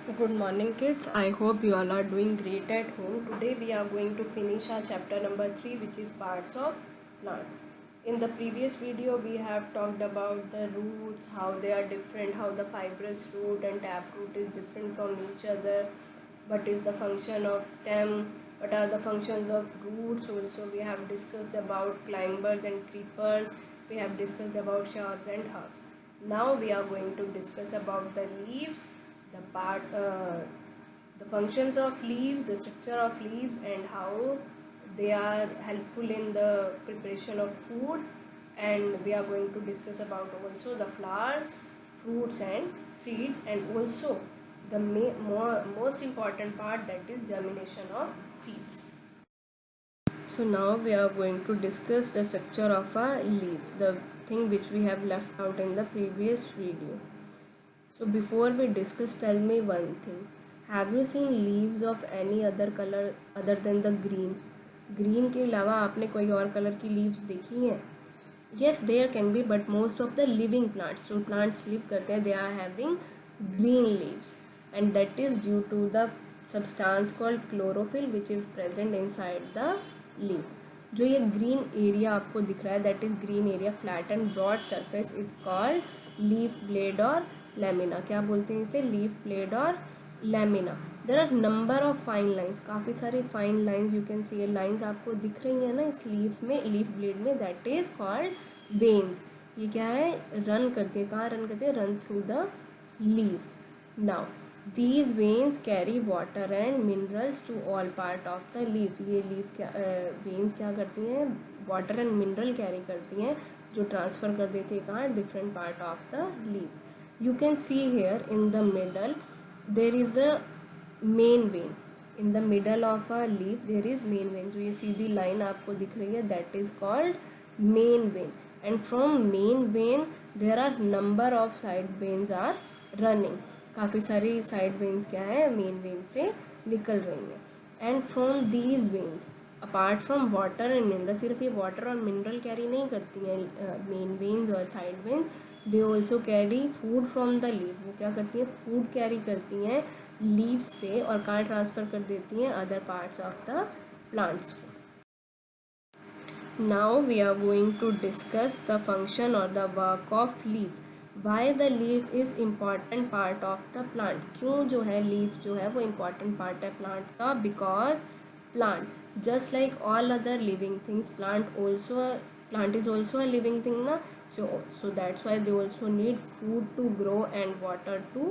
Good morning kids. I hope you all are doing great at home. Today we are going to finish our chapter number 3, which is parts of plants. In the previous video we have talked about the roots, how they are different, how the fibrous root and taproot is different from each other, what is the function of stem, what are the functions of roots. Also we have discussed about climbers and creepers, we have discussed about shrubs and herbs. Now we are going to discuss about the leaves, the functions of leaves, the structure of leaves, and how they are helpful in the preparation of food. And we are going to discuss about also the flowers, fruits and seeds, and also the most important part, that is germination of seeds. So now we are going to discuss the structure of a leaf, the thing which we have left out in the previous video. So before we discuss, tell me one thing. Have you seen leaves of any other color other than the green? Green के अलावा आपने कोई और colour की leaves देखी हैं? Yes, there can be, but most of the living plants, जो plants live करते हैं, they are having green leaves, and that is due to the substance called chlorophyll which is present inside the leaf. जो ये green area आपको दिख रहा है, that is green area, flat and broad surface, is called leaf blade और lamina. क्या बोलते हैं इसे? लीफ ब्लेड और lamina. There are number of fine lines, काफ़ी सारी fine lines you can see. ये लाइन्स आपको दिख रही है ना इस लीफ में, लीफ ब्लेड में, दैट इज कॉल्ड वेन्स. ये क्या है? रन करती है. कहाँ रन करती है? Run through the leaf. Now these veins carry water and minerals to all part of the leaf. ये लीफ क्या वेन्स क्या करती हैं? वाटर एंड मिनरल कैरी करती हैं, जो ट्रांसफ़र कर देती है कहाँ? Different part of the leaf. You can see here in the middle there is a main vein. In the middle of a leaf there is main vein. जो ये सीधी line आपको दिख रही है, that is called main vein. And from main vein there are number of side veins are running. काफ़ी सारी side veins क्या है? main vein से निकल रही हैं. And from these veins, apart from water and mineral, सिर्फ ये वाटर और मिनरल कैरी नहीं करती हैं मेन वेन्स और side veins, they also carry food from the leave. वो क्या करती हैं? फूड कैरी करती हैं लीव्स से, और कहाँ ट्रांसफ़र कर देती हैं? Other parts of the plants को. Now we are going to discuss the function और the work of leave. Why the leaf is important part of the plant. क्यों जो है लीफ जो है वो इम्पॉर्टेंट पार्ट है प्लांट का? Because plant, just like all other living things, plant is also a living thing na. So that's why they also need food to grow and water to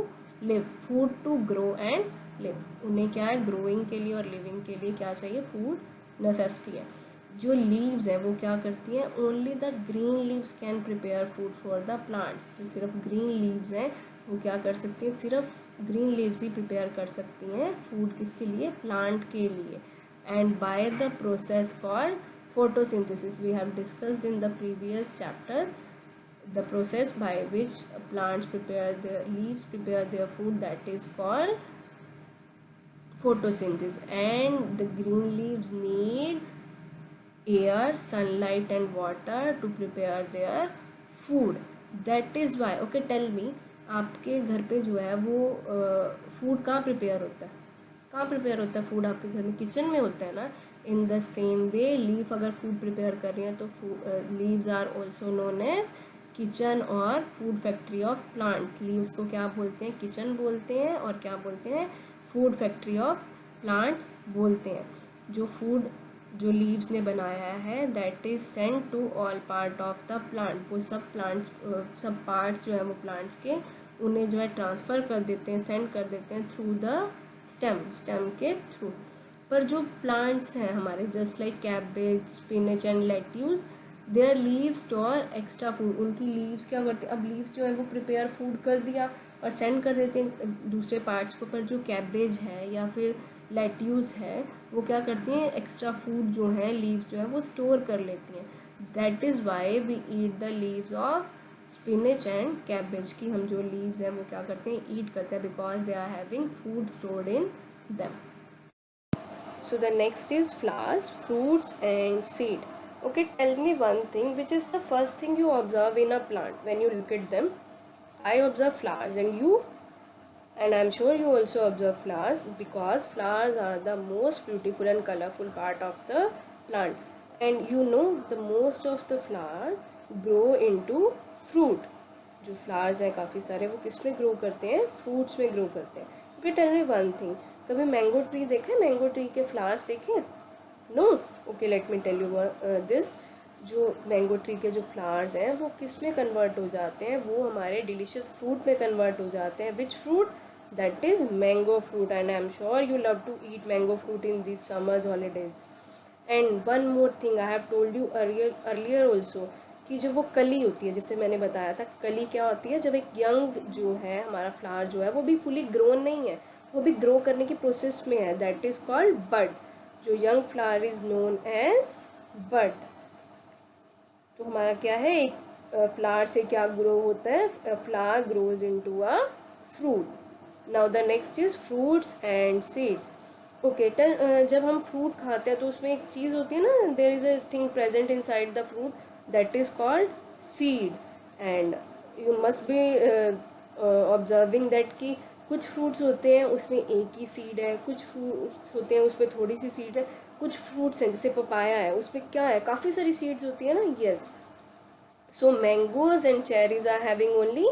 live. Food to grow and live, उन्हें क्या है? Growing के लिए और living के लिए क्या चाहिए? फूड नेसेसिटी है. जो लीव्स है वो क्या करती हैं? Only the green leaves can prepare food for the plants. जो सिर्फ ग्रीन लीव्स हैं वो क्या कर सकती हैं? सिर्फ ग्रीन लीव्स ही प्रिपेयर कर सकती हैं फूड. किसके लिए? प्लांट के लिए. And by the process called photosynthesis, we have discussed in the previous chapters the process by which plants prepare their leaves prepare their food, that is called photosynthesis. And the green leaves need air, sunlight and water to prepare their food. That is why, okay, tell me, आपके घर पे जो है वो food कहाँ prepare होता है? कहाँ प्रिपेयर होता है फूड? आपके घर में किचन में होता है ना. In the same way leaf अगर फूड प्रिपेयर कर रही है तो leaves are also known as kitchen और food factory of plant. Leaves को क्या बोलते हैं? किचन बोलते हैं. और क्या बोलते हैं? फूड फैक्ट्री ऑफ प्लांट्स बोलते हैं. जो लीव्स ने बनाया है that is send to all part of the plant. वो सब पार्ट्स जो है वो प्लांट्स के, उन्हें जो है ट्रांसफ़र कर देते हैं, सेंड कर देते हैं थ्रू द स्टेम के थ्रू. पर जो प्लांट्स हैं हमारे, just like cabbage, spinach and lettuce, there leaves store extra food. उनकी लीव्स क्या करते हैं? अब लीव्स जो है वो प्रिपेयर फूड कर दिया और सेंड कर देते हैं दूसरे पार्ट्स को. पर जो कैबेज है या फिर लेट्यूस है वो क्या करती हैं? एक्स्ट्रा फूड जो है लीव्स जो है वो स्टोर कर लेती हैं. That is why we eat the leaves of spinach and cabbage. की हम जो लीव्स हैं वो क्या करते हैं? ईट करते हैं, because they are having food stored in them. So the next is flowers, fruits and seed. Okay, tell me one thing, which is the first thing you observe in a plant when you look at them? I observe flowers, and you? And I'm sure you also observe flowers, because flowers are the most beautiful and colorful part of the plant. And you know, the most of the flower grow into fruit. जो flowers हैं काफ़ी सारे, वो किस में grow करते हैं? Fruits में grow करते हैं. Okay, tell me one thing. कभी mango tree देखा है? Mango tree के flowers देखे हैं? No? Okay, let me tell you this. जो मैंगो ट्री के जो फ्लावर्स हैं वो किस में कन्वर्ट हो जाते हैं? वो हमारे डिलीशियस फ्रूट में कन्वर्ट हो जाते हैं. Which fruit? That is mango fruit. And I am sure you love to eat mango fruit in this summers holidays. And one more thing I have told you earlier also, कि जो वो कली होती है, जैसे मैंने बताया था, कली क्या होती है? जब एक यंग जो है हमारा फ्लावर जो है वो भी फुली ग्रोन नहीं है, वो भी ग्रो करने की प्रोसेस में है, दैट इज कॉल्ड बड. जो young flower is known as bud. तो हमारा क्या है, एक फ्लावर से क्या ग्रो होता है? Flower grows into a fruit. Now the next is fruits and seeds. Okay, जब हम फ्रूट खाते हैं तो उसमें एक चीज़ होती है ना, there is a thing present inside the fruit, that is called seed. And you must be observing that कि कुछ फ्रूट्स होते हैं उसमें एक ही सीड है, कुछ फ्रूट्स होते हैं उसमें थोड़ी सी सीड है, कुछ फ्रूट्स हैं जैसे पपाया है उसमें क्या है, काफ़ी सारी सीड्स होती है ना. Yes. So mangoes and cherries are having only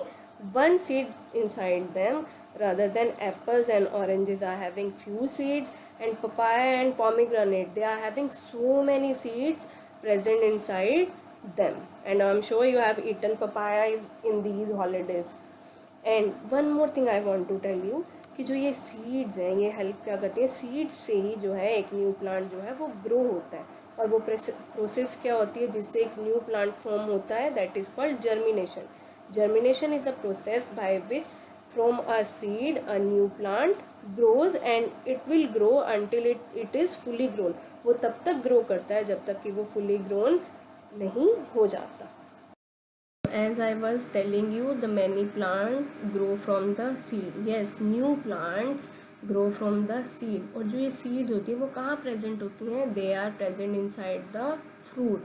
one seed inside them, rather than apples and oranges are having few seeds, and papaya and pomegranate, they are having so many seeds present inside them. And I'm sure you have eaten papaya in these holidays. And one more thing I want to tell you, कि जो ये seeds हैं ये help क्या करती हैं? Seeds से ही जो है एक न्यू प्लांट जो है वो ग्रो होता है. और वो प्रोसेस क्या होती है जिससे एक न्यू प्लांट फॉर्म होता है? That is called germination. Germination is a process by which from a seed a new plant grows, and it will grow until it is fully grown. वो तब तक ग्रो करता है जब तक कि वो फुली ग्रोन नहीं हो जाता. As I was telling you, the many plants grow from the seed. Yes, new plants grow from the seed. और जो ये seeds होती है वो कहाँ present होती हैं? They are present inside the fruit.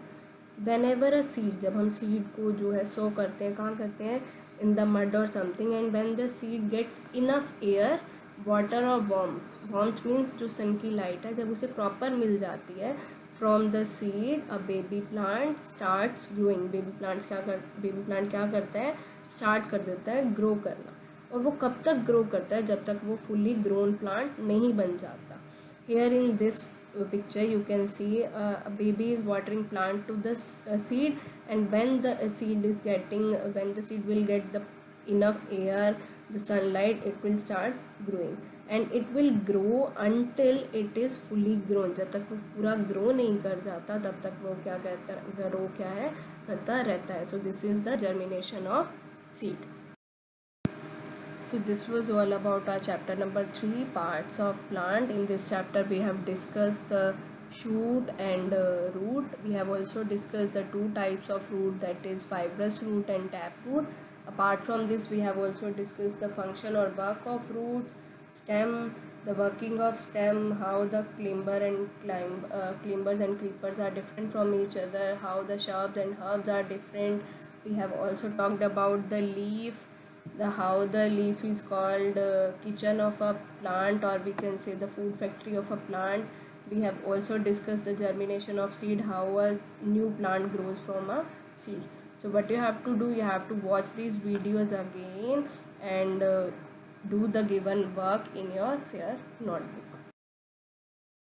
Whenever a seed, जब हम seed को जो है sow करते हैं, कहाँ करते हैं? In the mud or something, and when the seed gets enough air, water or warmth. Warmth means जो sun की light है, जब उसे proper मिल जाती है, from the seed a baby plant starts growing. Baby plant क्या करता है? स्टार्ट कर देता है ग्रो करना. और वो कब तक ग्रो करता है? जब तक वो फुली ग्रोन प्लांट नहीं बन जाता. Here in this picture you can see a baby is watering plant to the seed, and when the seed is getting when the seed will get the enough air, the sunlight, it will start growing, and it will grow until it is fully grown. जब तक वो पूरा grow नहीं कर जाता तब तक वो क्या कहता ग्रो क्या है करता रहता है. So this is the germination of seed. So this was all about our chapter number 3, parts of plant. In this chapter we have discussed the shoot and root. We have also discussed the two types of root, that is fibrous root and tap root. Apart from this, we have also discussed the function or work of roots, stem, the working of stem, how the climbers and creepers are different from each other, how the shrubs and herbs are different. We have also talked about the leaf, the how the leaf is called kitchen of a plant, or we can say the food factory of a plant. We have also discussed the germination of seed, how a new plant grows from a seed. So what you have to do, you have to watch these videos again and do the given work in your fair notebook.